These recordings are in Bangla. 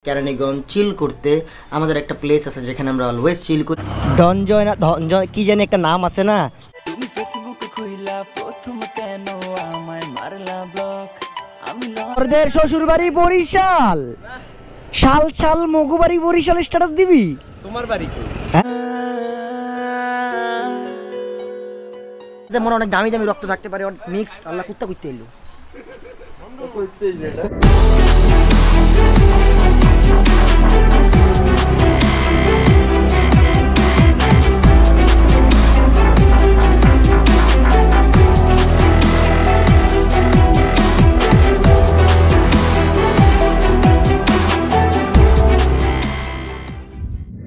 কেরানীগঞ্জ চিল করতে আমাদের একটা প্লেস আছে যেখানে আমরা অলওয়েজ চিল করি। ধনজয় না ধনজয় কি জানি একটা নাম আছে না। তুমি ফেসবুকে কইলা প্রথম কেন আমায় মারলা ব্লক। আমি ওদের শ্বশুর বাড়ি বরিশাল, শাল শাল মগু বাড়ি বরিশাল স্ট্যাটাস দিবি। তোমার বাড়ি কই? মনে অনেক দামি দামি রক্ত থাকতে পারে, অনেক মিক্সড। আল্লাহ কুত্তা কইতে এলো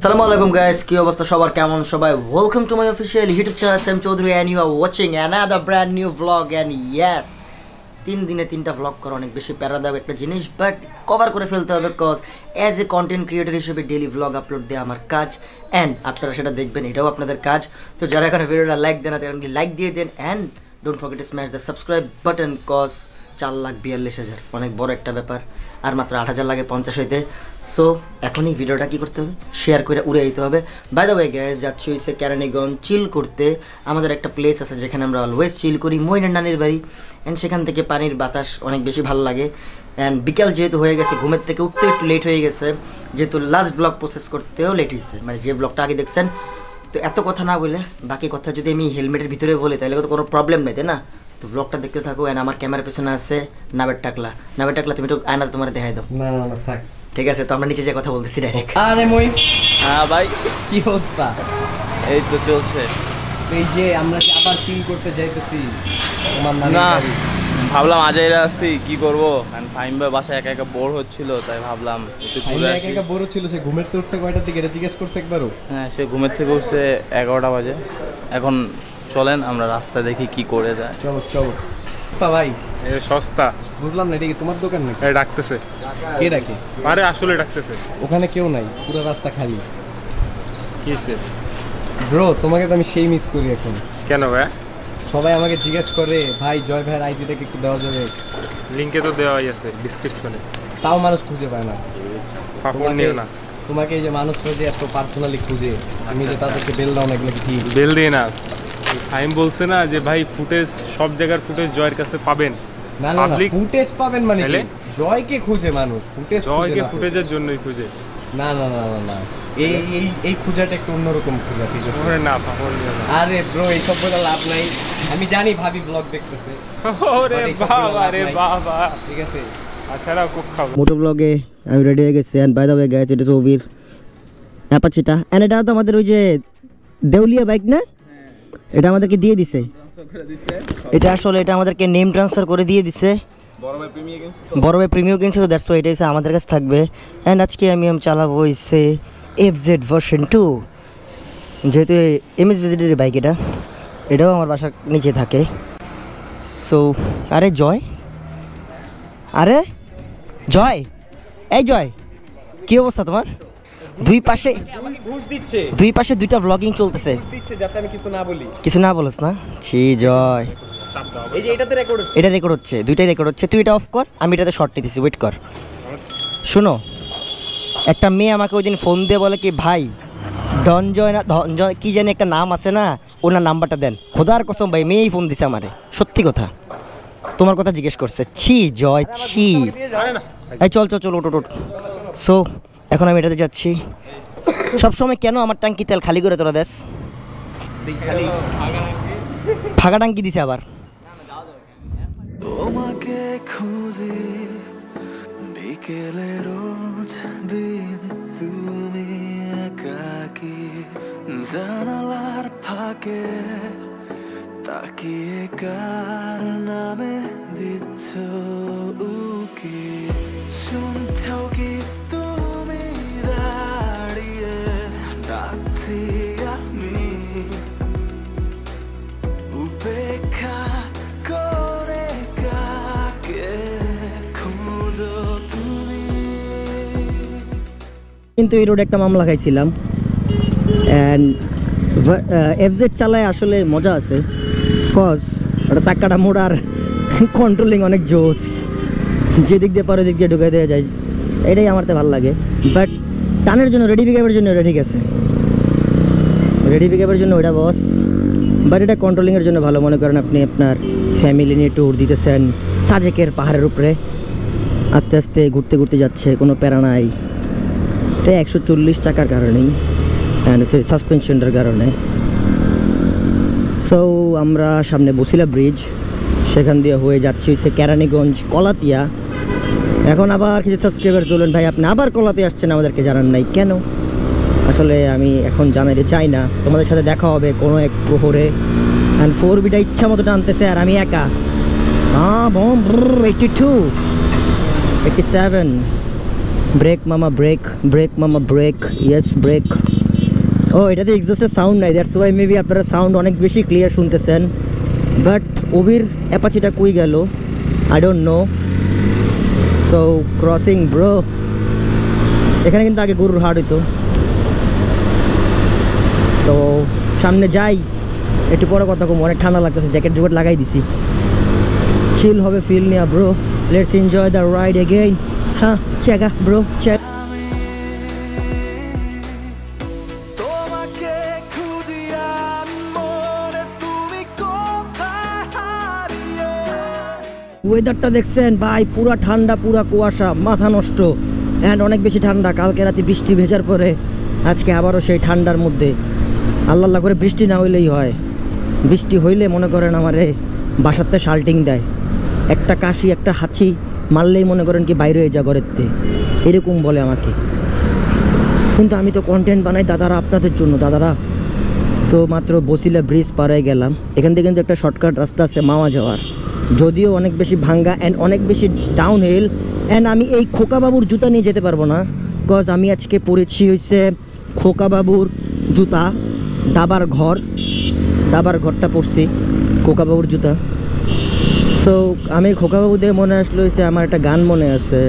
Assalamualaikum guys, কি অবস্থা সবার, কেমন সবাই? Welcome to my official YouTube channel Sam Chowdhury and you are watching another brand new vlog and yes, 3 দিনে 3টা vlog করা অনেক বেশি প্যারাদায়ক একটা জিনিস, বাট কভার করে ফেলতে হবে cause as a content creator হিসেবে ডেইলি vlog আপলোড দেওয়া আমার কাজ অ্যান্ড আপনারা সেটা দেখবেন, এটাও আপনাদের কাজ। তো যারা এখন ভিডিওটা লাইক দেন তারা লাইক দিয়ে দেন and don't forget to smash the subscribe button cause 4,42,000 অনেক বড় একটা ব্যাপার, আর মাত্র 8,000 লাগে 50 হইতে। সো এখনই ভিডিওটা কি করতে হবে, শেয়ার করে উড়ে দিতে হবে। বাই দ্য ওয়ে গাইস, যাচ্ছি হইছে কেরানীগঞ্জ চিল করতে। আমাদের একটা প্লেস আছে যেখানে আমরা অলওয়েজ চিল করি, মইনের নানির বাড়ি। অ্যান্ড সেখান থেকে পানির বাতাস অনেক বেশি ভালো লাগে। অ্যান্ড বিকেল যেহেতু হয়ে গেছে, ঘুমের থেকে উঠতে একটু লেট হয়ে গেছে, যেহেতু লাস্ট ব্লগ প্রসেস করতেও লেট হয়েছে, মানে যে ব্লগটা আগে দেখছেন। তো এত কথা না বলে বাকি কথা যদি আমি হেলমেটের ভিতরে বলি তাহলে তো কোনো প্রবলেম নেই, তাই না? তো ব্লগটা দেখতে থাকো। এন্ড আমার ক্যামেরার পেছনে আছে নাবের টাকলা। নাবের টাকলা তুমি একটু আয়না তোমার দেখাই দাও। না না না থাক, ঠিক আছে। তো আমরা নিচে যে কথা বলতেছি ডাইরেক্ট। আরে মই, হ্যাঁ ভাই কি অবস্থা? এই তো চলছে। এই যে আমরা যে আবার চিল করতে যাইতেছি তোমার নানি বাড়ি, ভাবলাম আজাইরা আসি কি করব, কারণ ফাহিম ভাই বাসায় একা একা বোর হচ্ছিল, তাই ভাবলাম একটু ঘুরে আসি। একা একা বোর হচ্ছিল, সে ঘুমের থেকে উঠছে কয়টার দিকে এটা জিজ্ঞেস করছে একবারও? হ্যাঁ, সে ঘুমের থেকে উঠছে 11টা বাজে। এখন চলেন আমরা রাস্তা দেখি কি করে যায়। চলো চলো ভাই। এই সস্তা বুঝলাম না, এটা কি তোমার দোকান নাকি? এই ডাকতেছে। কে ডাকে? আরে আসলে ডাকতেছে। ওখানে কেউ নাই, পুরো রাস্তা খালি। কিসে ব্রো? তোমাকে তো আমি সেই মিস করি এখন। কেন ভাই? সবাই আমাকে জিজ্ঞেস করে ভাই জয় ভাইয়ের আইডিটা কি একটু দেওয়া যাবে? লিংকে তো দেওয়াই আছে ডেসক্রিপশনে, তাও মানুষ খুঁজে পায় না। না তোমাকে এই যে মানুষরা যে এত পার্সোনালি খুঁজে, তুমি যে তাদেরকে বেল দাও না, এগুলো কি বেল দিয়ে না? ফাহিম বলছে না যে ভাই ফুটেজ, সব জায়গার ফুটেজ জয়ের কাছে পাবেন। না না না, ফুটেজ পাবেন মানে কি? জয়কে খুঁজে মানুষ, ফুটেজ জয়কে ফুটেজের জন্যই খুঁজে। না না না না না, এই এই এই খুঁজাটা একটু অন্যরকম খুঁজা, ঠিক আছে? না পাগল না। আরে ব্রো এইসব বলে লাভ নাই, আমি জানি ভাবি ব্লগ দেখতেছে। ওরে বাবা রে বাবা, ঠিক আছে। আচ্ছা খুব খাবো। মোটো ব্লগে আমি রেডি হয়ে গেছি। And by the way guys, এটা ওভির অ্যাপাচিটা। এন্ড এটা তো আমাদের ওই যে দেউলিয়া বাইক না, এটা আমাদেরকে দিয়ে দিছে। এটা আসলে এটা আমাদেরকে নেম ট্রান্সফার করে দিয়ে দিছে। বড় ভাই প্রিমিয়াম কিনছে, তো দ্যাটস ওয়াই এটা এসে আমাদের কাছে থাকবে। অ্যান্ড আজকে আমি চালাবো হইছে FZ ভার্সন 2, যেহেতু MS ভিজিটের বাইক এটা, এটাও আমার বাসার নিচে থাকে। সো আরে জয়, আরে জয়, এই জয় কি অবস্থা তোমার? দুই পাশে দুইটা ব্লগিং চলতেছে, কিছু না বলছ না? ছি জয়, এটা রেকর্ড হচ্ছে, দুইটাই রেকর্ড হচ্ছে। তুই এটা অফ কর, আমি এটাতে শর্ট নিতেছি, ওয়েট কর। শোনো, একটা মেয়ে আমাকে ওই দিন ফোন দিয়ে বলে কি ভাই ধনজয় না ধনজয় কি জানি একটা নাম আছে না, ওনার নাম্বারটা দেন। খোদার কসম ভাই, মেয়েই ফোন দিছে আমারে, সত্যি কথা। তোমার কথা জিজ্ঞেস করছে। ছি জয় ছি। এই চল চল চল, ওট ওট। সো এখন আমি এটাতে যাচ্ছি। সবসময় কেন আমার ট্যাঙ্কি তেল খালি করে তোরা দেশ? ফাঁকা ট্যাঙ্কি দিছে আবার। তোমাকে খুঁজে বিকেলে রোজ দিন, তুমি একাকী জানালার ফাঁকে তাকিয়ে কার নামে দিচ্ছ উকি? শুনছো কি তুমি দাঁড়িয়ে ডাকছি আমি, উপেক্ষা করে কাকে খুঁজো তুমি? কিন্তু এই রোডে একটা মামলা খাইছিলাম। অ্যান্ড FZ চালায় আসলে মজা আছে, কজ ওটা চাক্কাটা মোড়ার কন্ট্রোলিং অনেক জোস, যেদিক দিয়ে পারে দিক দিয়ে ঢুকাই দেওয়া যায়। এটাই আমার তো ভালো লাগে। বাট টানের জন্য রেডি পিকআপের জন্য এটা ঠিক আছে, রেডি পিকআপের জন্য ওটা বস। বাট এটা কন্ট্রোলিংয়ের জন্য ভালো। মনে করেন আপনি আপনার ফ্যামিলি নিয়ে ট্যুর দিতেছেন সাজেকের পাহাড়ের উপরে, আস্তে আস্তে ঘুরতে ঘুরতে যাচ্ছে, কোনো প্যারা নাই। এটা 140 চাকার কারণেই, সাসপেনশনটার কারণে। সো আমরা সামনে বসিলা ব্রিজ, সেখান দিয়ে হয়ে যাচ্ছি হচ্ছে কেরানীগঞ্জ কলাতিয়া। এখন আবার কিছু সাবস্ক্রাইবার বললেন ভাই আপনি আবার কলাতিয়া আসছেন, আমাদেরকে জানান নাই কেন? আসলে আমি এখন জানাইতে চাই না। তোমাদের সাথে দেখা হবে কোনো এক প্রহরে। অ্যান্ড 4Bটা ইচ্ছা মতো টানতেছে আর আমি একা। 82 87 ব্রেক মামা ব্রেক, ব্রেক মামা ব্রেক, ইয়েস ব্রেক। ও এটাতে এক্সস্টের সাউন্ড নাই, দ্যাটস ওয়াই মেবি আপনারা সাউন্ড অনেক বেশি ক্লিয়ার শুনতেছেন। বাট ওবির অ্যাপাচিটা কই গেল I don't know. So crossing bro, এখানে কিন্তু আগে গরুর হাট হইতো। তো সামনে যাই, একটু পরে কথা কম, অনেক ঠান্ডা লাগতেছে, জ্যাকেট জুকেট লাগাই দিছি। চিল হবে ফিল নিয়া bro, let's enjoy the ride again. হ্যাঁ চেগা ব্রো চেক। ওয়েদারটা দেখছেন ভাই, পুরা ঠান্ডা, পুরা কুয়াশা, মাথা নষ্ট। অ্যান্ড অনেক বেশি ঠান্ডা। কালকে রাতে বৃষ্টি ভেজার পরে আজকে আবারও সেই ঠান্ডার মধ্যে। আল্লাহ আল্লাহ করে বৃষ্টি না হইলেই হয়। বৃষ্টি হইলে মনে করেন আমারে বাসাতে শাল্টিং দেয়, একটা কাশি একটা হাঁচি মারলেই মনে করেন কি বাইরে হয়ে যা ঘরেরতে, এরকম বলে আমাকে। কিন্তু আমি তো কন্টেন্ট বানাই দাদারা, আপনাদের জন্য দাদারা। সো মাত্র বসিলা ব্রিজ পাড়ায় গেলাম। এখান থেকে কিন্তু একটা শর্টকাট রাস্তা আছে মাওয়া যাওয়ার, যদিও অনেক বেশি ভাঙ্গা অ্যান্ড অনেক বেশি ডাউন হিল। অ্যান্ড আমি এই খোকাবাবুর জুতা নিয়ে যেতে পারবো না, বিকজ আমি আজকে পরেছি হচ্ছে খোকাবাবুর জুতা, দাবার ঘরটা পরছি, খোকাবাবুর জুতা। সো আমি খোকাবাবু দিয়ে মনে আসলো হয়েছে আমার একটা গান মনে আছে,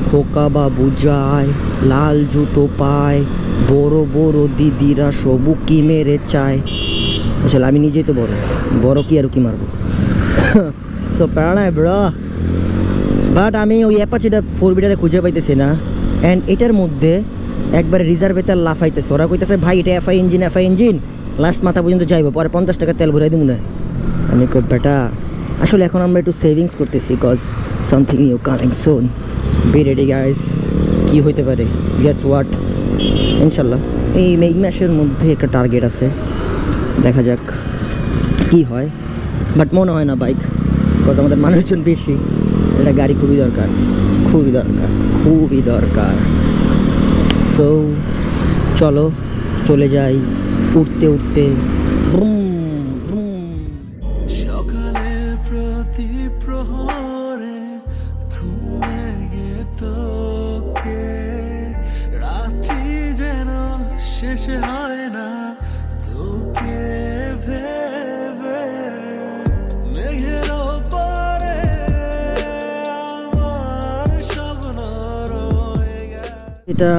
খোকাবাবু যায় লাল জুতো পায়, বড় বড় দিদিরা সবু কি মেরে চায়। আসলে আমি নিজেই তো বড় কি আর কি মারবো। So প্যারানায় bro. বাট আমি ওই অ্যাপাচিটা 4Bটারে খুঁজে পাইতেছি না। অ্যান্ড এটার মধ্যে একবারে রিজার্ভে তেল লাফাইতেছে। ওরা কইতেছে ভাই এটা এফআই ইঞ্জিন লাস্ট মাথা পর্যন্ত যাইব, পরে 50 টাকা তেল ভরাই দিব না। আমি কই বেটা আসলে এখন আমরা একটু সেভিংস করতেছি, cause something new coming soon, be ready guys. কি হইতে পারে গেস হোয়াট? ইনশাল্লাহ এই মাসের মধ্যে একটা টার্গেট আছে, দেখা যাক কি হয়। বাট মনে হয় না বাইক, বিকজ আমাদের মানুষজন বেশি, এটা গাড়ি খুবই দরকার, খুবই দরকার, খুবই দরকার। সো চলো চলে যাই উঠতে উঠতে। সকালে প্রতি প্রহরে ঘুমে তোকে, রাত্রি যেন শেষ হয় না তোকে ভেবে, মেঘের ওপরে আমার স্বপ্ন রয়ে গেছে। এটা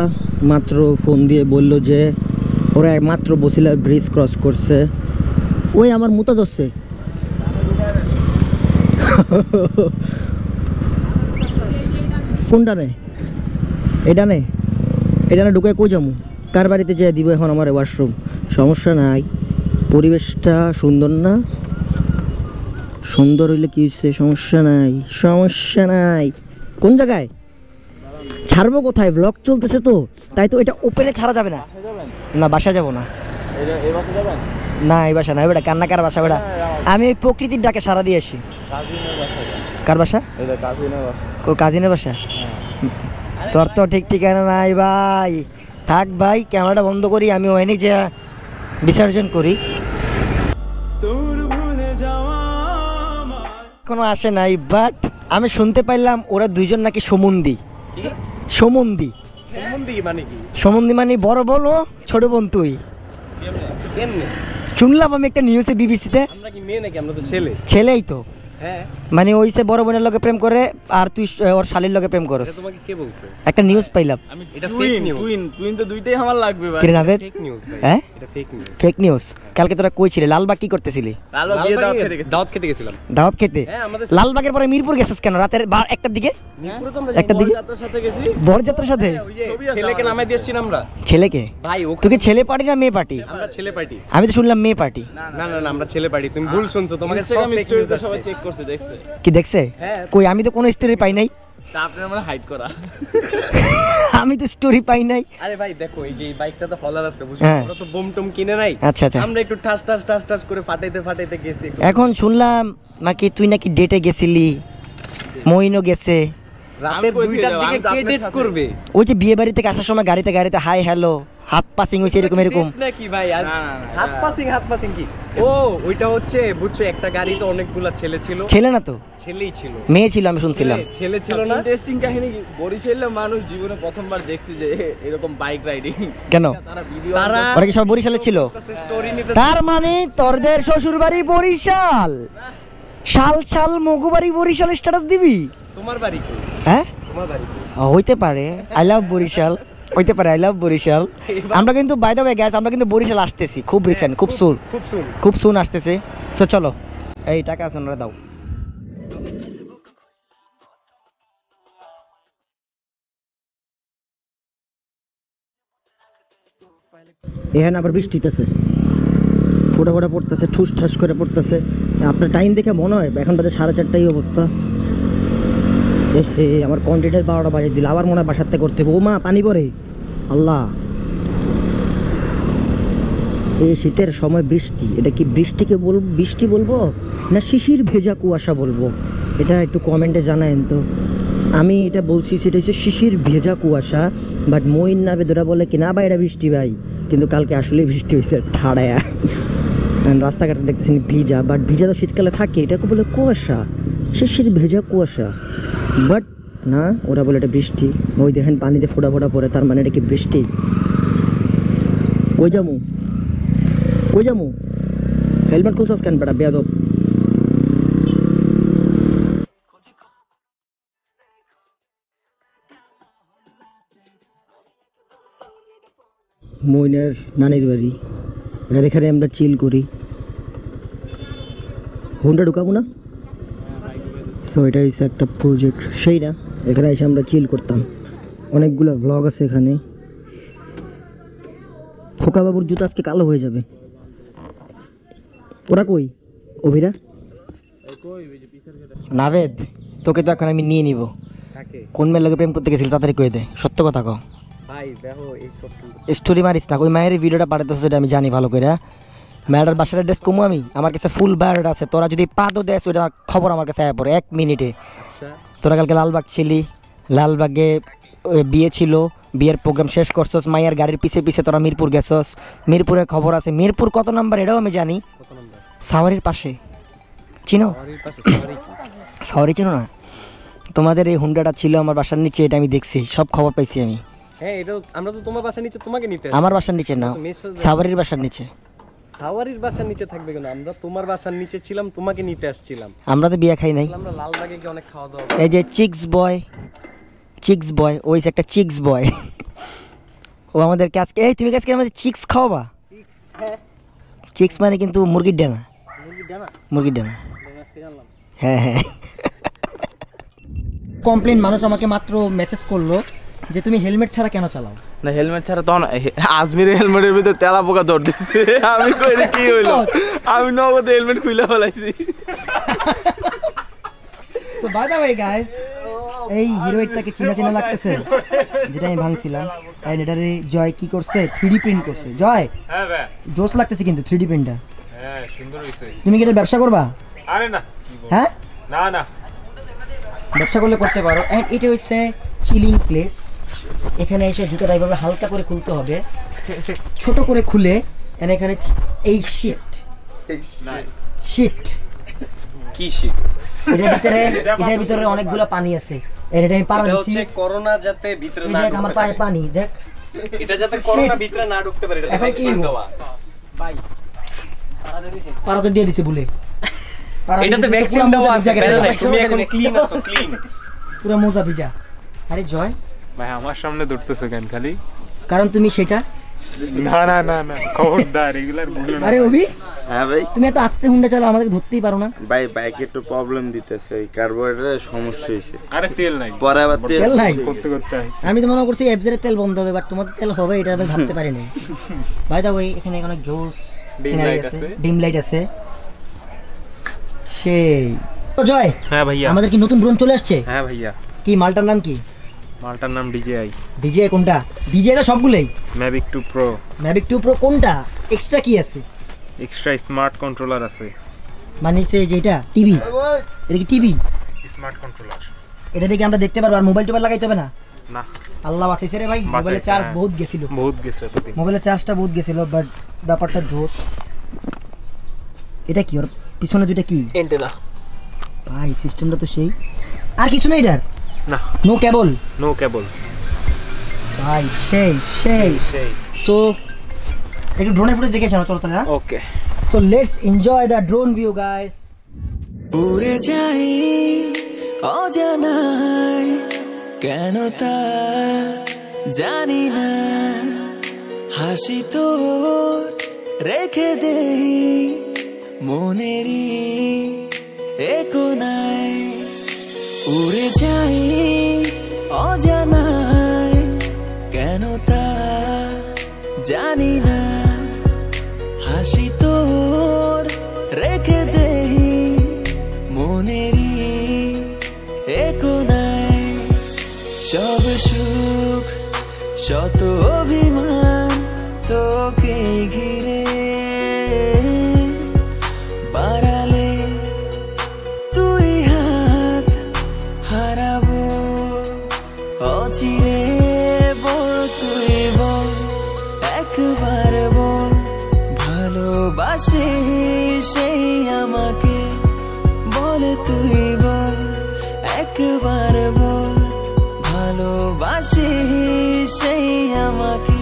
মাত্র ফোন দিয়ে বললো যে ওরা মাত্র বসিলার ব্রিজ ক্রস করছে। ওই আমার মুতা ধরছে। কোনটা নেই? এটা নেই, এটা না ঢুকে কই যাবো? কার বাড়িতে যেয়ে দিব এখন আমার ওয়াশরুম? সমস্যা নাই, পরিবেশটা সুন্দর না? সুন্দর হইলে কি হচ্ছে? সমস্যা নাই, সমস্যা নাই। কোন জায়গায় ছাড়বো? কোথায়? ব্লগ চলতেছে তো, তাই তো এটা ওপেনে ছাড়া যাবে না। না বাসা যাবো না, না এই বাসা না, বেটা কান্না কার বাসা বেটা? আমি এই প্রকৃতির ডাকে সারা দিয়ে আসি। কার বাসা? কাজিনের বাসা। তোর তো ঠিক ঠিকানা নাই ভাই। থাক ভাই, ক্যামেরাটা বন্ধ করি, আমি ওখানে যে বিসর্জন করি। কোনো আসে নাই, বাট আমি শুনতে পাইলাম ওরা দুইজন নাকি সমন্ধি। সমন্ধি সমন্ধি মানে বড় বোন ও ছোট বোন তুই। শুনলাম আমি একটা নিউজে বিবিসিতে। ছেলেই তো হ্যাঁ মানে ওইসে বড় বোনের লগে প্রেম করে আর তুই ওর শালীর লগে প্রেম করস। এটা তোমাকে কে বলছে? একটা নিউজ পাইলাম। এটা ফেক নিউজ। টুইন তো দুইটাই আমার লাগবে ভাই। কি রে নাভেদ? ফেক নিউজ ভাই। হ্যাঁ এটা ফেক নিউজ। Fake news. কালকে তোরা কই ছিলে? লালবাগ কি করতেছিলি? লালবাগ বিয়ে দাওয়াত খেতে গেছিলাম। দাওয়াত খেতে? হ্যাঁ আমাদের লালবাগের পরে মিরপুর গেছিস কেন রাতের 1টার দিকে? মিরপুরে তো আমরা একটা দিকে যাত্রার সাথে গেছি। বরযাত্রার সাথে? ওই যে ছেলেকে নামাই দিয়েছিলাম আমরা। ছেলেকে? ভাই তুই কি ছেলে পার্টি না মেয়ে পার্টি? আমরা ছেলে পার্টি। আমি তো শুনলাম মেয়ে পার্টি। না না না আমরা ছেলে পার্টি। তুমি ভুল শুনছো। তোমাকে সব ফেক নিউজ সবাই চেক করছে দেখছে। কি দেখছে? কই আমি তো কোনো স্টোরি পাই নাই। তা আপনার মানে হাইড করা। আমি তো স্টোরি পাই নাই। আরে ভাই দেখো এই যে এই বাইকটা তো হলার আছে বুঝছো? আমরা তো বোম টম কিনে নাই। আচ্ছা আচ্ছা। আমরা একটু ঠাস ঠাস ঠাস ঠাস করে ফাটাইতে গেছি। এখন শুনলাম নাকি তুই নাকি ডেটে গেছিলি, মইনও গেছে। রাতে 2টার দিকে কে ডেট করবে? ওই যে বিয়ে বাড়ি থেকে আসার সময় গাড়িতে হাই হ্যালো হাত পাসিং হইছে এরকম। নাকি ভাই হাত পাসিং কি? ও ওইটা হচ্ছে বুঝছো একটা গাড়িতে অনেকগুলা ছেলে ছিল। ছেলে না তো, ছেলেই ছিল। মেয়ে ছিল আমি শুনছিলাম। ছেলে ছিল না। ইন্টারেস্টিং কাহিনী কি বরিশালে মানুষ জীবনে প্রথমবার দেখছি যে এরকম বাইক রাইডিং। কেন? তারা ওরা কি সব বরিশালে ছিল? স্টোরি নিতে। তার মানে তোরদের শ্বশুর বাড়ি বরিশাল, শাল মগুবাড়ি বরিশাল স্ট্যাটাস দিবি? তোমার বাড়ি কই? হ্যাঁ তোমার বাড়ি কই? হইতে পারে। আই লাভ বরিশাল হইতে পারে। I love Barishal. আমরা কিন্তু বাই দ্য ওয়ে গাইস আমরা কিন্তু বরিশাল আসতেছি খুব রিসেন্ট, খুব সুন আসতেছে। সো চলো এই টাকা আছে ওরা দাও। এখানে আবার বৃষ্টি হইতেছে, ফোটা পড়তেছে, ঠুস ঠাস করে পড়তেছে। আপনার টাইম দেখে মনে হয় এখন বাজে 4:30 অবস্থা। আমার কন্টেন্টের 12টা বাজে দিল। আবার মনে হয় বাসাতে করতে হবে। ও মা পানি পড়ে, আল্লাহ। এই শীতের সময় বৃষ্টি, এটা কি বৃষ্টি বলবো না শিশির ভেজা কুয়াশা বলবো? এটা একটু কমেন্টে জানায়েন তো। আমি এটা বলছি সেটা হচ্ছে শিশির ভেজা কুয়াশা, বাট মইন না বেদরা বলে কি না ভাই এটা বৃষ্টি ভাই, কিন্তু কালকে আসলে বৃষ্টি হয়েছে ঠাড়ায়া। রাস্তাঘাটে দেখতেছি ভিজা, বাট ভিজা তো শীতকালে থাকে, এটাকে বলে কুয়াশা, শিশির ভেজা কুয়াশা। বাট না, ওরা বলে এটা বৃষ্টি। ওই দেখেন পানিতে ফোটা পড়ে, তার মানে এটা কি বৃষ্টি? কই যামু হেলমেট খুলছস কেন বেটা বেয়াদব? মইনের নানির বাড়ি, এখানে আমরা চিল করি। হোন্ডা ঢুকাবো না? সো এটা হচ্ছে একটা প্রজেক্ট, সেই না এখানে এসে আমরা চিল করতাম। অনেকগুলো ভ্লগ আছে এখানে। খোকা বাবুর জুতা আজকে কালো হয়ে যাবে। ওরা কই? অভিরা নাভেদ, তোকে তো এখন আমি নিয়ে নিব। কোন মেয়ের লোকে প্রেম করতে গেছিল তাড়াতাড়ি কয়ে দে, সত্য কথা কও ভাই। দেখো এই সব স্টোরি মারিস না। ওই মায়ের ভিডিওটা পাঠাতেছে সেটা আমি জানি ভালো করে। ম্যাডার বাসার অ্যাড্রেস কমু আমি, আমার কাছে ফুল বায়োডাটা আছে। তোরা যদি পাদও দেস ওইটা খবর আমার কাছে আয়া পড়ে 1 মিনিটে। তোরা কালকে লালবাগ ছিলি, লালবাগে বিয়ে ছিল, বিয়ের প্রোগ্রাম শেষ করছস, মায়ের গাড়ির পিছে তোরা মিরপুর গেছস। মিরপুরের খবর আছে। মিরপুর কত নাম্বার এটাও আমি জানি। সাওয়ারির পাশে, চিনো? সাওয়ারি চিনো না? তোমাদের এই হুন্ডাটা ছিল আমার বাসার নিচে, এটা আমি দেখছি, সব খবর পাইছি আমি। হ্যাঁ এটা আমরা তো তোমার বাসার নিচে তোমাকে নিতে। আমার বাসার নিচে না, সাওয়ারির বাসার নিচে। সাওয়ারির বাসার নিচে থাকবে কেন? আমরা তোমার বাসার নিচে ছিলাম, তোমাকে নিতে আসছিলাম। আমরা তো বিয়ে খাই নাই। আমরা লালবাগে গিয়ে অনেক খাওয়া দাওয়া। এই যে চিক্স বয় ওই যে একটা চিক্স বয়, ও আমাদেরকে আজকে এই তুমি আজকে আমাদের চিক্স খাওয়াবা? চিক্স মানে কিন্তু মুরগির ডানা। হ্যাঁ। কমপ্লেন মানুষ আমাকে মাত্র মেসেজ করলো যে তুমি হেলমেট ছাড়া কেন চালাও? না হেলমেট ছাড়া তখন আজমিরের হেলমেটের ভিতরে তেলা পোকা দৌড় দিচ্ছে। আমি কইলে কি হইলো? আমি নগদে হেলমেট খুলে ফেলাইছি। So by the way guys, এই হিরোইনটাকে চিনা লাগতেছে যেটা আমি ভাঙছিলাম। এই এটারে জয় কি করছে? 3D প্রিন্ট করছে। জয় হ্যাঁ ভাই জোস লাগতেছে কিন্তু 3D প্রিন্টটা। হ্যাঁ সুন্দর হইছে। তুমি কি এটা ব্যবসা করবা? আরে না। হ্যাঁ না ব্যবসা করলে করতে পারো। এন্ড এটা হচ্ছে চিলিং প্লেস। এখানে এসে জুতাটা এইভাবে হালকা করে খুলতে হবে, ছোট করে খুলে এখানে এই শিট কি শিট? এটার ভিতরে অনেকগুলো পানি আছে। এটা আমি পারা দিছি করোনা যাতে ভিতরে না। দেখ আমার পায়ে পানি, দেখ এটা যাতে করোনা ভিতরে না ঢুকতে পারে। এটা এখন কি দেওয়া ভাই? পারা তো দিয়ে দিছি বলে এটাতে ভ্যাকসিন দেওয়া আছে তুমি এখন ক্লিন আছো ক্লিন পুরো মোজা ভিজা আরে জয় ভাই আমার সামনে ধরতেছো কেন খালি কারণ তুমি সেটা না না না না খবরদার রেগুলার বলো না আরে অভি হ্যাঁ ভাই তুমি এত আস্তে হুন্ডা চালাও আমাদের ধরতেই পারো না ভাই বাইকে একটু প্রবলেম দিতেছে এই কার্বোরেটরের সমস্যা হয়েছে আরে তেল নাই পরে আবার তেল নাই করতে করতে আসছে আমি তো মনে করছি এফজের তেল বন্ধ হবে বাট তোমাদের তেল হবে এটা আমি ভাবতে পারি নাই বাই দা ওয়ে এখানে অনেক জোস সিনারি আছে ডিম লাইট আছে সেই তো জয় হ্যাঁ ভাইয়া আমাদের কি নতুন ড্রোন চলে আসছে হ্যাঁ ভাইয়া কি মালটার নাম কি মালটার নাম ডিজেআই ডিজে কোনটা ডিজে তো সবগুলোই ম্যাভিক 2 প্রো ম্যাভিক 2 প্রো কোনটা এক্সট্রা কি আছে এক্সট্রা স্মার্ট কন্ট্রোলার আছে মানে সে যেটা টিভি এটা কি টিভি স্মার্ট কন্ট্রোলার এটা দেখে আমরা দেখতে পারবো আর মোবাইল টোবাইল লাগাইতে হবে না না আল্লাহ বাঁচাইছে রে ভাই মোবাইলের চার্জ বহুত গেছিল বহুত গেছে এতদিন মোবাইলের চার্জটা বহুত গেছিল বাট ব্যাপারটা জোস এটা কি ওর পিছনে দুইটা কি এন্টেনা ভাই সিস্টেমটা তো সেই আর কিছু না এটার না নো কেবল নো কেবল ভাই সেই সেই সেই সো একটু ড্রোনের ফুটেজ দেখে আসো চলো তাহলে okay so let's enjoy the drone view guys উড়ে যাই অজানায় কেন তা জানি না হাসি তোর রেখে দেই মনেরই কোনায় উড়ে যাই অজানায় কেন তা জানি না হাসি তোর রেখে দেই মনেরই কোনায় সব সুখ শত অভিমান তোকে ঘিরে বাড়ালে তুই হাত হারাবো অচিরে বল তুই বল একবার বল ভালোবাসি সেই আমাকে বল তুই বল একবার বল ভালোবাসি সেই আমাকে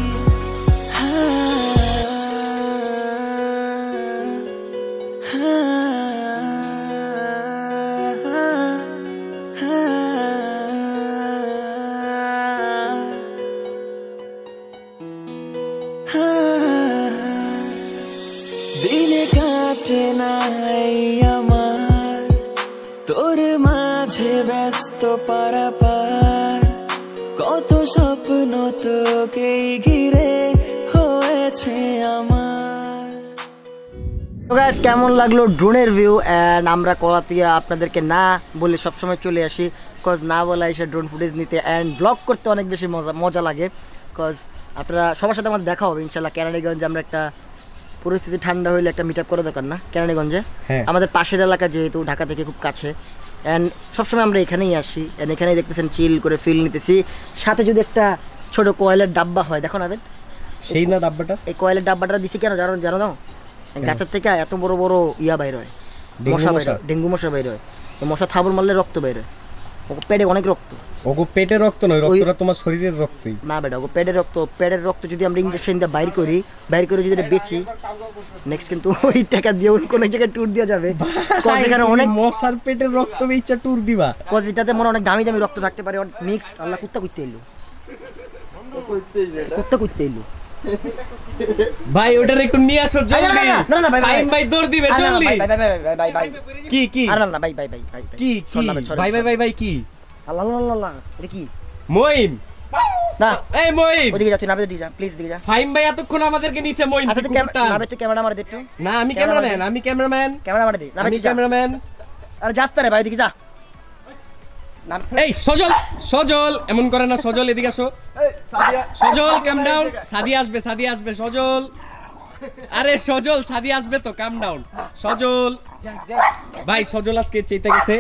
দিনে কাটে নাই আমার তোর মাঝে ব্যস্ত পারাপার কত স্বপ্ন তোকে ঘিরে হয়েছে আমার তো গাইস কেমন লাগলো ড্রোনের ভিউ এন্ড আমরা কলা থেকে আপনাদেরকে না বলে সবসময় চলে আসি কজ না বলা এসে ড্রোন ফুটেজ নিতে এন্ড ব্লগ করতে অনেক বেশি মজা লাগে কজ আপনারা সবার সাথে আমাদের দেখা হবে ইনশাল্লাহ কেরানীগঞ্জে আমরা একটা পরিস্থিতি ঠান্ডা হইলে একটা মিট আপ করা দরকার না কেরানীগঞ্জে আমাদের পাশের এলাকা যেহেতু ঢাকা থেকে খুব কাছে অ্যান্ড সবসময় আমরা এখানেই আসি অ্যান্ড এখানেই দেখতেছেন চিল করে ফিল নিতেছি সাথে যদি একটা ছোট কয়েলের ডাব্বা হয় দেখো না বেদ সেই না ডাব্বাটা এই কয়েলের ডাব্বাটা দিছি কেন জানো না গাছের থেকে এত বড় বড় ইয়া বাইর হয় মশা বাইর হয় ডেঙ্গু মশা বাইর হয় মশা থাবর মারলে রক্ত বাইর হয় ওকে পেটে অনেক রক্ত ওগো পেটে রক্ত নয় রক্তটা তোমার শরীরের রক্তই না বেটা ওকে পেটের রক্ত যদি আমরা ইনজেকশন দিয়ে বাইর করে যদি এটা বেচি নেক্সট কিন্তু ওই টাকা দিয়ে কোন জায়গায় ট্যুর দেওয়া যাবে কজ এখানে অনেক মশার পেটের রক্ত বেচা ট্যুর দিবা কজ এটাতে মনে অনেক দামি দামি রক্ত থাকতে পারে মিক্সড আল্লাহ কুত্তা কুত্তে এলো ভাই ওটার একটু নিয়ে আসো জলদি না ভাই ফাহিম ভাই দৌড় দিবে জলদি ভাই কি কি আরে না ভাই কি কি ভাই কি আল্লাহ এটা কি মইন না এই মইন ওদিকে যা তুই না দিকে যা প্লিজ দিকে যা ফাহিম ভাই এতক্ষণ আমাদেরকে নিছে মইন আচ্ছা তুই ক্যামেরা মার দে একটু না আমি ক্যামেরাম্যান ক্যামেরা মার দে না আমি ক্যামেরাম্যান আরে যাস্তা রে ভাই এদিকে যা এই সজল এমন করে না সজল এদিকে আসো সজল কাম ডাউন সাদি আসবে সজল আরে সজল সাদি আসবে তো কাম ডাউন সজল ভাই সজল আজকে চেইতে গেছে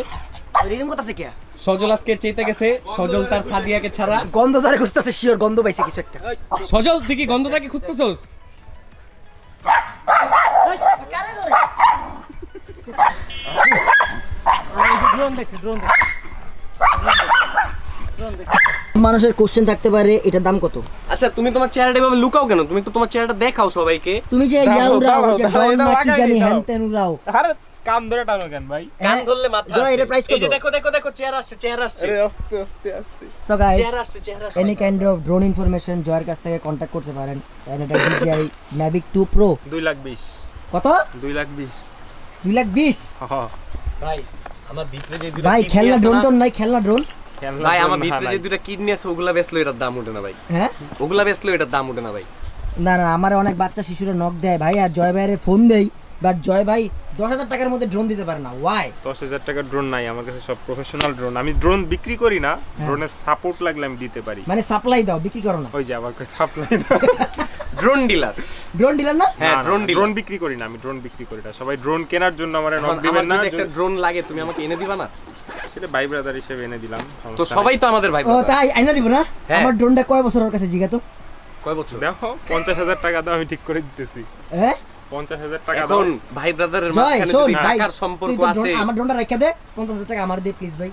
রিডিং করতেছে কে সজল আজকে চেইতে গেছে সজল তার সাদিয়াকে ছাড়া গন্ধ ধরে খুঁজতেছে শিওর গন্ধ পাইছে কিছু একটা সজল তুই কি গন্ধটাকে খুঁজতেছস মানুষের কোশ্চেন থাকতে পারে এটার দাম কত আচ্ছা তুমি তোমার চেহারাটা এভাবে লুকাও কেন তুমি তো তোমার চেহারাটা দেখাও সবাইকে তুমি যে ইয়াউরাও যে ডন নাকি জানি হ্যান তেন উরাও আরে কান ধরে টানো কেন ভাই? কান ধরলে মাথা জয় এটা প্রাইস কত? এই যে দেখো দেখো দেখো চেয়ার আসছে আরে আস্তে আস্তে আস্তে। সো গাইস চেয়ার আসছে any kind of drone information জয়ের কাছ থেকে কন্টাক্ট করতে পারেন। এন্ড এটা DJI Mavic 2 Pro 2,20,000 কত 2,20,000 2,20,000 হ্যাঁ ভাই আমার ভিতরে যে দুটো ভাই খেলনা ড্রোন তো নাই খেলনা ড্রোন ভাই আমার ভিতরে যে দুটো কিডনি আছে ওগুলা বেচলো এটার দাম ওঠে না ভাই হ্যাঁ ওগুলা বেচলো এটার দাম ওঠে না ভাই না না আমার অনেক বাচ্চা শিশুরা নক দেয় ভাই আর জয় ভাইয়ের ফোন দেই বাট জয় ভাই 10,000 টাকার মধ্যে ড্রোন দিতে পারে না ওয়াই 10,000 টাকার ড্রোন নাই আমার কাছে, সব প্রফেশনাল ড্রোন। আমি ড্রোন বিক্রি করি না, ড্রোনের সাপোর্ট লাগলে আমি দিতে পারি। মানে সাপ্লাই দাও বিক্রি করো না ওই যে আবার কই সাপ্লাই না। ড্রোন ডিলার না হ্যাঁ ড্রোন ডিলার ড্রোন বিক্রি করি না, আমি ড্রোন বিক্রি করি না। সবাই ড্রোন কেনার জন্য আমারে নক দিবেন না। যদি একটা ড্রোন লাগে তুমি আমাকে এনে দিবা না? সেটা ভাই ব্রাদার হিসেবে এনে দিলাম। তো সবাই তো আমাদের ভাই ও তাই আইনা দিব না আমার ড্রোনটা কয় বছর ওর কাছে জিগা তো কয় বছর দেখো 50,000 টাকা দাও, আমি ঠিক করে দিতেছি। হ্যাঁ 50,000 টাকা দাও। এখন ভাই ব্রাদারের জয় মাঝখানে শোন যদি ভাই টাকার সম্পর্ক আছে আমার ড্রোনটা রাখা দে 50,000 টাকা আমার দে প্লিজ ভাই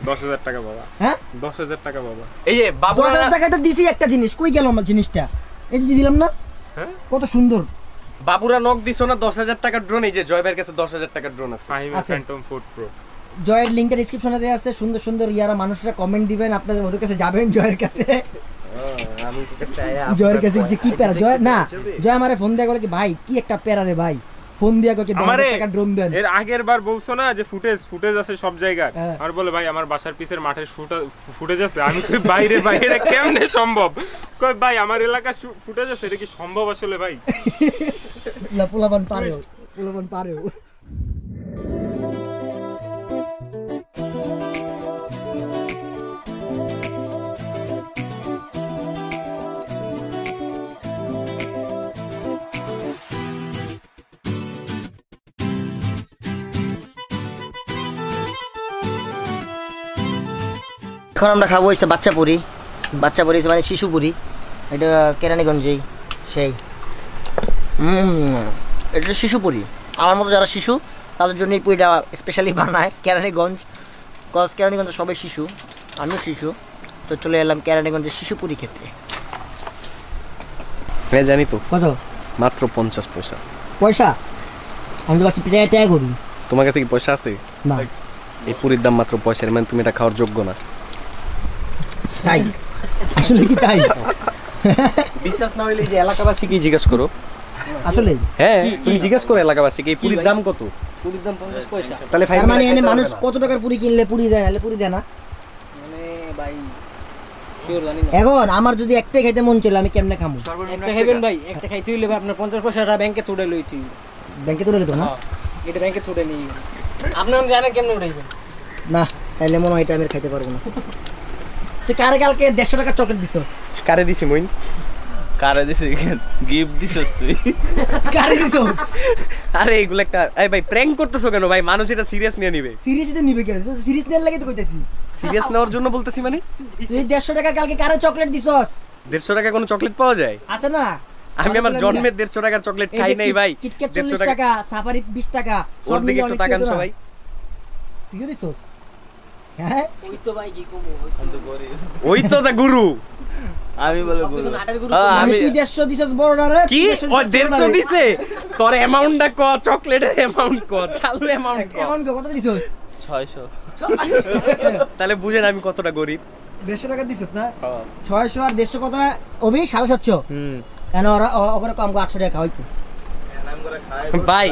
10,000 টাকা বাবা। হ্যাঁ 10,000 টাকা বাবা। এই যে বাবুরা 10,000 টাকা তো দিছি একটা জিনিস কই গেল আমার জিনিসটা এই যে দিলাম না হ্যাঁ কত সুন্দর বাবুরা নক দিছো না 10,000 টাকার ড্রোন এই যে জয় ভাইয়ের কাছে 10,000 টাকার ড্রোন আছে ফাহিম আছে। Phantom 4 pro. জয়ের লিংকটা ডেসক্রিপশনে দেওয়া আছে সুন্দর সুন্দর ইয়ারা মানুষরা কমেন্ট দিবেন আপনাদের ওদের কাছে যাবেন জয়ের কাছে আমি তো কাছে জয়ের কাছে যে কি প্যারা জয় না জয় আমারে ফোন দিয়া বলে কি ভাই কি একটা প্যারা রে ভাই ফোন দিয়া কই 10,000 টাকা ড্রোন দেন এর আগের বার বলছো না যে ফুটেজ আছে সব জায়গায়, হ্যাঁ। আর বলে ভাই আমার বাসার পিছের মাঠের ফুটেজ আছে। আমি কই বাইরে বাইরে কেমনে সম্ভব? কই ভাই আমার এলাকা ফুটেজ আছে, এটা কি সম্ভব আসলে ভাই? না পোলাপান পারেও এখন আমরা খাবো হচ্ছে বাচ্চা পুরি মানে শিশু পুরি এটা কেরানীগঞ্জেই সেই এটা শিশু পুরি আমার মতো যারা শিশু তাদের জন্য এই পুরিটা স্পেশালি বানায় কেরানীগঞ্জ কেরানীগঞ্জে সবাই শিশু আমিও শিশু তো চলে এলাম কেরানীগঞ্জের শিশু পুরি খেতে হ্যাঁ জানি তো কত মাত্র 50 পয়সা পয়সা আমি তো বাচ্চা প্রায় করি তোমার কাছে কি পয়সা আছে না এই পুরির দাম মাত্র পয়সা মানে তুমি এটা খাওয়ার যোগ্য না তাই আসলে কি তাই বিশ্বাস না হইলে যে এলাকাবাসী কি জিজ্ঞেস করো আসলে হ্যাঁ তুমি জিজ্ঞেস করো এলাকাবাসীকে এই পুরির দাম কত পুরির দাম 50 পয়সা তাহলে তার মানে এনে মানুষ কত টাকার পুরি কিনলে পুরি দেয় নালে পুরি দেয় না মানে ভাই শিওর জানি না এখন আমার যদি একটা খাইতে মন ছিল আমি কেমনে খামু একটা খাইবেন ভাই একটা খাইতে হইলে ভাই আপনার 50 পয়সাটা ব্যাংকে তুলে লইতে ব্যাংকে তুলে দিত না এটা ব্যাংকে তুলে নিই আপনি জানেন কেমনে উঠাইবেন না তাইলে মনে হয় এটা আমি খাইতে পারবো না তুই কারে কালকে 150 টাকা চকলেট দিছস কারে দিছি মইন কারে দিছিস গিফট দিছিস তুই কারে দিছস আরে এগুলো একটা এই ভাই প্র্যাঙ্ক করতেছো কেন ভাই মানুষ এটা সিরিয়াস নিয়ে নিবে সিরিয়াসলি নিবে কেন তুই সিরিয়াস নেয়ার লাগি তো কইতাছি সিরিয়াস নেওয়ার জন্য বলতেছি মানে তুই 150 টাকা কালকে কারে চকলেট দিছস 150 টাকা কোনো চকলেট পাওয়া যায় আছে না আমি আমার জন্মের 150 টাকার চকলেট খাই নাই ভাই কিটক্যাট 40 টাকা সাফারি 20 টাকা ওর দিকে একটু তাকান সবাই তুইও দিছস হ্যাঁ ওই তো ভাই কি কমু ওই তো দা গুরু আমি বলে বল আমি তুই 150 দিছস বড়ডারে কি ও 150 দিছে তোর অ্যামাউন্টটা ক চকলেটের অ্যামাউন্ট ক চালু অ্যামাউন্ট ক কেমন কত দিছস 600 তাহলে বুঝেন আমি কতটা গরিব 150 টাকা দিছস না 600 আর 150 কত ওবি 750 কেন ওরা কম 800 টাকা হইতো ভাই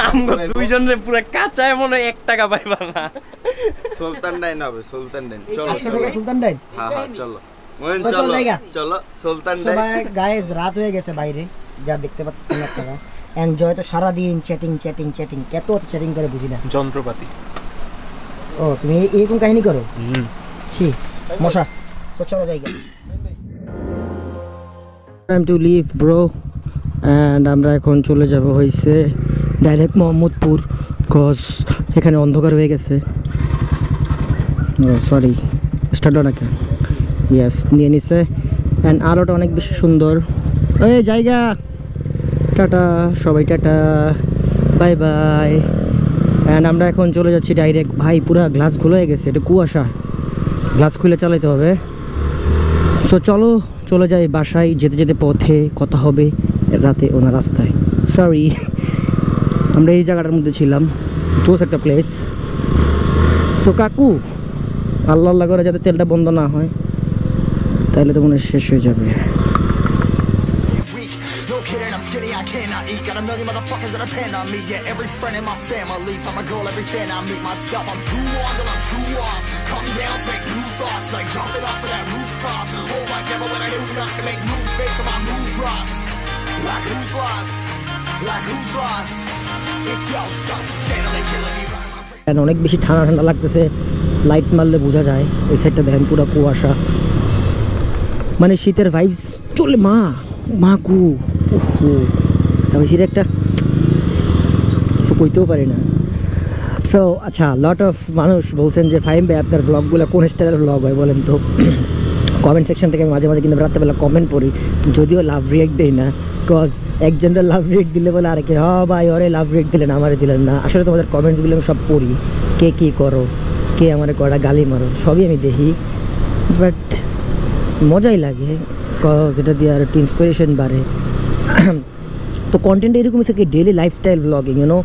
আমরা দুইজনের পুরো কাঁচা মনে 1 টাকা পাইবা না সুলতান ডাইন হবে সুলতান ডাইন চলো 800 টাকা সুলতান ডাইন হ্যাঁ হ্যাঁ চলো মোহন চলো চলো জায়গা চলো সুলতান সো ডাইন ভাই গাইস রাত হয়ে গেছে বাইরে যা দেখতে পাচ্ছেন আপনারা এনজয় তো সারা দিন চ্যাটিং কত চ্যাটিং করে বুঝি না যন্ত্রপাতি ও তুমি এরকম কাহিনী করো ছি মশা তো চলো জায়গা time to leave bro and আমরা এখন চলে যাব হইছে ডাইরেক্ট মোহাম্মদপুর কজ এখানে অন্ধকার হয়ে গেছে সরি স্টার্ট না কেন ইয়েস নিয়ে নিছে এন্ড আলোটা অনেক বেশি সুন্দর এই জায়গা টাটা সবাই টাটা বাই বাই এন্ড আমরা এখন চলে যাচ্ছি ডাইরেক্ট ভাই পুরা গ্লাস খুলে হয়ে গেছে এটা কুয়াশা গ্লাস খুলে চালাতে হবে সো চলো চলে যাই বাসায় যেতে যেতে পথে কথা হবে রাতে ওনার রাস্তায় সরি আমরা এই জায়গাটার মধ্যে ছিলাম, জোস একটা প্লেস। তো কাকু আল্লাহ আল্লাহ করে যাতে তেলটা বন্ধ না হয়, তাহলে তো মনে হয় শেষ হয়ে যাবে। I cannot eat, got a million motherfuckers that depend on me. Yeah, every friend in my family, from my girl, every fan I meet myself. I'm too on till I'm too off. Come down to make new thoughts, like jumping off of that rooftop. Hold my camera when I do not to make moves based on my mood drops. Like who's lost? Like who's lost? It's yo, standing killing me right. অনেক বেশি ঠান্ডা ঠান্ডা লাগতেছে, লাইট মারলে বোঝা যায়। এই সাইডটা দেখেন পুরো কুয়াশা, মানে শীতের ভাইবস চলে। মা কু তবে সেটা একটা কিছু কইতেও পারি না। সো আচ্ছা, লট অফ মানুষ বলছেন যে ফাহিম ভাই আপনার ব্লগগুলো কোন স্টাইলের ব্লগ হয় বলেন তো। কমেন্ট সেকশন থেকে মাঝে মাঝে কিন্তু রাত্রেবেলা কমেন্ট পড়ি, যদিও লাভ রিয়েক্ট দেই না, বিকজ একজনের লাভ রিয়েক্ট দিলে বলে আরেকে ভাই ওরে লাভ রিয়েক্ট দিলেন আমারে দিলেন না। আসলে তোমাদের কমেন্টসগুলো আমি সব পড়ি, কে কী করো, কে আমারে কটা গালি মারো, সবই আমি দেখি। বাট মজাই লাগে, কজ এটা দিয়ে আর একটু ইন্সপিরেশন বাড়ে। তো কন্টেন্ট এরকম হচ্ছে কি ডেলি লাইফস্টাইল ব্লগিং, ইউনো,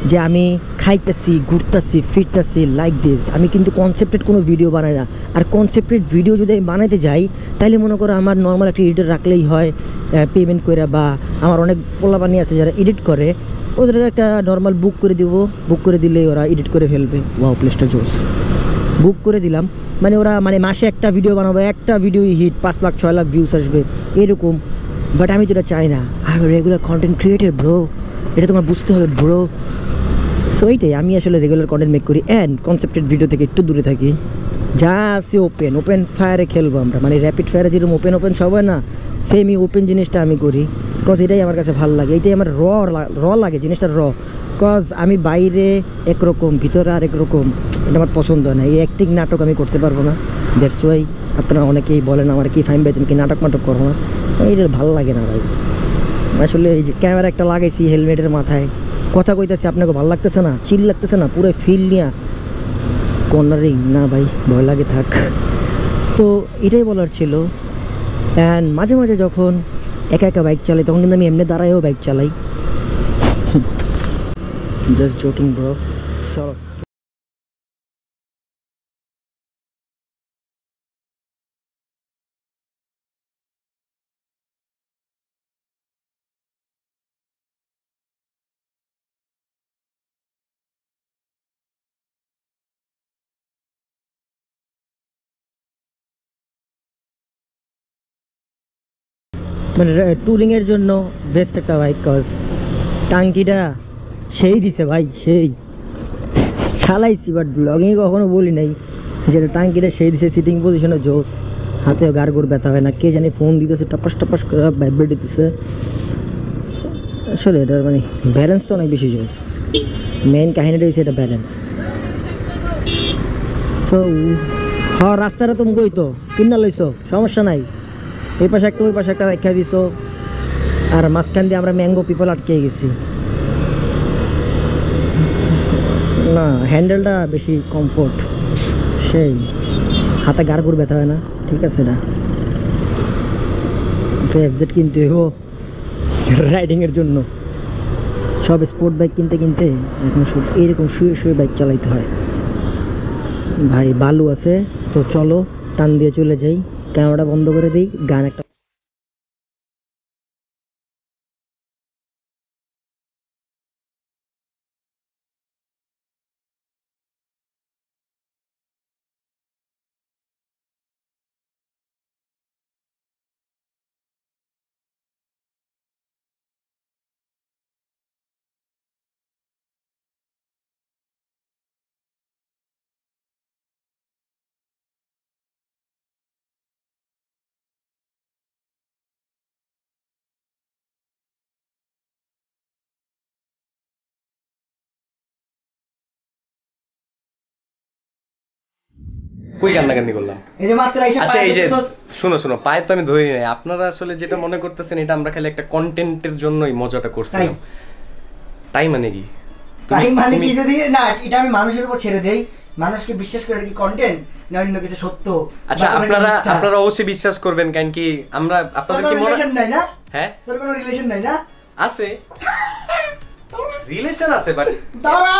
যে আমি খাইতেছি, ঘুরতেছি, ফিরতেছি, লাইক দিস। আমি কিন্তু কনসেপ্টেড কোনো ভিডিও বানাই না। আর কনসেপ্টেড ভিডিও যদি আমি বানাইতে যাই, তাহলে মনে করো আমার নর্মাল একটা এডিটর রাখলেই হয় পেমেন্ট করে, বা আমার অনেক পোলাপানি আছে যারা এডিট করে, ওদের একটা নর্মাল বুক করে দিব, বুক করে দিলেই ওরা এডিট করে ফেলবে। ওয়াও, প্লেসটা জোস। বুক করে দিলাম মানে ওরা মানে মাসে একটা ভিডিও বানাবো, একটা video hit 5 lakh 6 lakh views আসবে এরকম। বাট আমি তো এটা চাই না, I am regular content creator bro, এটা তোমার বুঝতে হবে ব্রো। সো এইটাই, আমি আসলে রেগুলার কন্টেন্ট মেক করি অ্যান্ড কনসেপ্টেড ভিডিও থেকে একটু দূরে থাকি। যা আছে ওপেন ফায়ারে খেলবো আমরা, মানে র্যাপিড ফায়ারে যেরকম ওপেন সব হয় না, সেমই ওপেন জিনিসটা আমি করি, বিকজ এটাই আমার কাছে ভালো লাগে। এটাই আমার র লাগে, জিনিসটা র। বিকজ আমি বাইরে একরকম, ভিতরে আরেক রকম, এটা আমার পছন্দ হয় না। এই অ্যাক্টিং নাটক আমি করতে পারবো না। দ্যাটস ওয়াই আপনারা অনেকেই বলেন আমার কি ফাহিম ভাই তুমি কি নাটক করো না, এটা ভালো লাগে না ভাই। আসলে এই যে ক্যামেরা একটা লাগাইছি হেলমেটের মাথায়, কথা কইতেছি, আপনাকে ভালো লাগতেছে না, চিল লাগতেছে না, পুরো ফিল নিয়ে কর্নারিং না ভাই, ভয় লাগে থাক। তো এটাই বলার ছিল। অ্যান্ড মাঝে মাঝে যখন একা একা বাইক চালাই, তখন কিন্তু আমি এমনি দাঁড়ায়ও বাইক চালাই। Just joking bro. চলো মানে ট্যুরিংয়ের জন্য বেস্ট একটা বাইক, কজ টাঙ্কিটা সেই দিছে ভাই, সেই চালাইছি, বাট ব্লগিং কখনো বলি নাই যে টাঙ্কিটা সেই দিছে। সিটিং পজিশনে জোস, হাতেও গাড়গুড় ব্যথা হয় না, কে জানি ফোন দিতেছে টপাস করে ভাইব্রেট দিতেছে। আসলে এটার মানে ব্যালেন্সটা অনেক বেশি জোস, মেইন কাহিনীটা হচ্ছে এটা ব্যালেন্স। সো রাস্তাটা তুমি কই তো কিনা লইছো, সমস্যা নাই, এই পাশে একটা ওই পাশে একটা রেখা দিছো, আর মাঝখান দিয়ে আমরা ম্যাঙ্গো পিপল আটকে গেছি। না হ্যান্ডেলটা বেশি কমফোর্ট, সেই হাতে গাড়গুড় ব্যথা হয় না, ঠিক আছে না। তো এফজেড কিনতে হইব রাইডিংয়ের জন্য। সব স্পোর্ট বাইক কিনতে এখন সব এইরকম শুয়ে বাইক চালাইতে হয় ভাই। বালু আছে, তো চলো টান দিয়ে চলে যাই, ক্যামেরাটা বন্ধ করে দিই, গান একটা। কই কান্নাকান্নি করলাম? এই যে মাত্র আইসা আচ্ছা এই যে শোনো পাইপ তো আমি ধরি নাই। আপনারা আসলে যেটা মনে করতেছেন এটা আমরা খালি একটা কন্টেন্টের জন্যই মজাটা করছিলাম। তাই মানে কি? তাই মানে কি যদি না এটা আমি মানুষের উপর ছেড়ে দেই, মানুষকে বিশ্বাস করে কি কন্টেন্ট না অন্য কিছু সত্য। আচ্ছা আপনারা অবশ্যই বিশ্বাস করবেন, কারণ কি আমরা আপনাদের কি মনে রিলেশন নাই না? হ্যাঁ, তোর কোনো রিলেশন নাই না? আছে রিলেশন আছে বাট দাঁড়া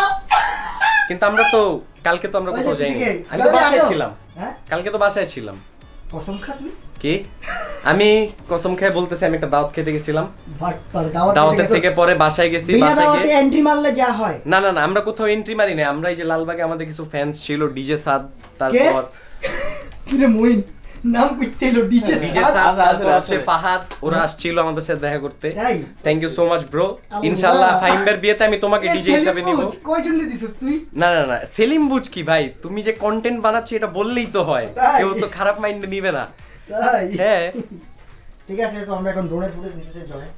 কিন্তু আমরা তো কালকে তো আমরা কোথাও যাইনি আমি তো বাসায় ছিলাম কালকে তো বাসায় ছিলাম কসম খা তুই কি আমি কসম খেয়ে বলতেছি আমি একটা দাওয়াত খেতে গেছিলাম দাওয়াত দাওয়াতের থেকে পরে বাসায় গেছি বিনা বাসায় দাওয়াতে গিয়ে এন্ট্রি মারলে যা হয় না না না আমরা কোথাও এন্ট্রি মারি না আমরা এই যে লালবাগে আমাদের কিছু ফ্যান্স ছিল ডিজে সাদ তারপর কিরে মুইন নাম কইতে হলো ডিজে সাদ তারপর হচ্ছে ফাহাদ ওরা আসছিল আমাদের সাথে দেখা করতে thank you so much bro ইনশাআল্লাহ ফাহিমের বিয়েতে আমি তোমাকে ডিজে হিসেবে নিব কয় জন্য দিছস তুই না না না সেলিম বুঝ কি ভাই তুমি যে কন্টেন্ট বানাচ্ছো এটা বললেই তো হয় কেউ তো খারাপ মাইন্ডে নিবে না তাই হ্যাঁ ঠিক আছে তো আমরা এখন ড্রোনের ফুটেজ নিতেছি জয়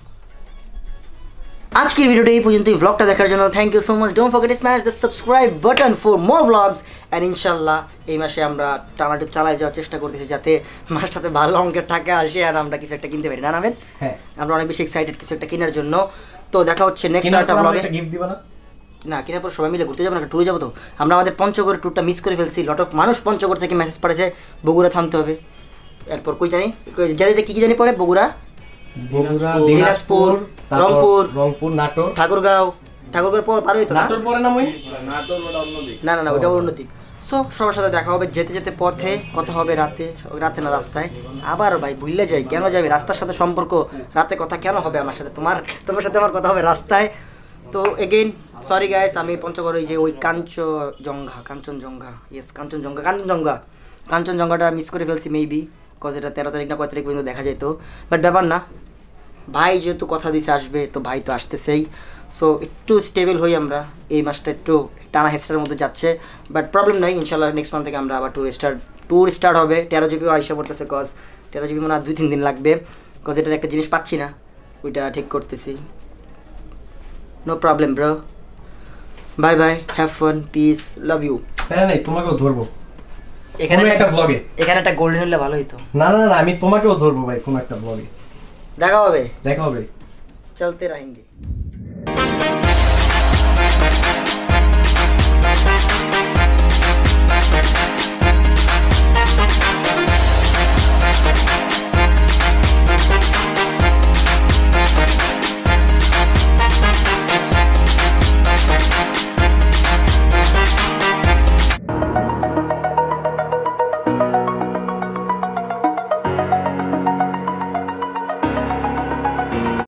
আজকের ভিডিওটা এই পর্যন্তই ব্লগটা দেখার জন্য thank you so much don't forget to smash the subscribe button for more blogs and ইনশাআল্লাহ এই মাসে আমরা টানাটুক চালাই যাওয়ার চেষ্টা করতেছি যাতে মাসটাতে ভালো অঙ্কের টাকা আসে আর আমরা কিছু একটা কিনতে পারি না নামেদ হ্যাঁ আমরা অনেক বেশি এক্সাইটেড কিছু একটা কেনার জন্য তো দেখা হচ্ছে নেক্সট একটা ব্লগে গিফট দিবা না না কেনার পর সবাই মিলে ঘুরতে যাবো না ট্যুরে যাবো তো আমরা আমাদের পঞ্চগড়ের ট্যুরটা মিস করে ফেলছি লট অফ মানুষ পঞ্চগড় থেকে মেসেজ পড়েছে বগুড়া থামতে হবে এরপর কই জানি যাতে কি জানি পরে বগুড়া দিনাজপুর রংপুর নাটোর ঠাকুরগাঁও পর পার হইতো নাটোর পরে না মই না না না ওটা অন্য দিক সো সবার সাথে দেখা হবে যেতে যেতে পথে কথা হবে রাতে না রাস্তায় আবার ভাই ভুললে যাই কেন যাবে রাস্তার সাথে সম্পর্ক রাতে কথা কেন হবে আমার সাথে তোমার সাথে আমার কথা হবে রাস্তায় তো এগেইন সরি গাইস আমি পঞ্চগড় ওই যে ওই কাঞ্চনজঙ্ঘাটা মিস করে ফেলছি মেবি কজ এটা 13 তারিখ না কয় তারিখ পর্যন্ত দেখা যেত বাট ব্যাপার না ভাই যেহেতু কথা দিছে আসবে তো ভাই তো আসতেছেই সো একটু স্টেবল হই আমরা এই মাসটা একটু টানা হেস্টার মধ্যে যাচ্ছে বাট প্রবলেম নাই ইনশাল্লাহ নেক্সট মান্থ থেকে আমরা আবার ট্যুর স্টার্ট হবে 13 জিবিও আইসা পড়তেছে কজ 13 জিবি মনে হয় 2-3 দিন লাগবে কজ এটার একটা জিনিস পাচ্ছি না ওইটা ঠিক করতেছি no problem bro bye bye have fun peace love you হ্যাঁ নাই তোমাকেও ধরবো এখানে একটা ব্লগে এখানে একটা গোল্ডেন হলে ভালো হতো না না না আমি তোমাকেও ধরবো ভাই কোন একটা ব্লগে দেখা হবে দেখা হবে চলতে रहेंगे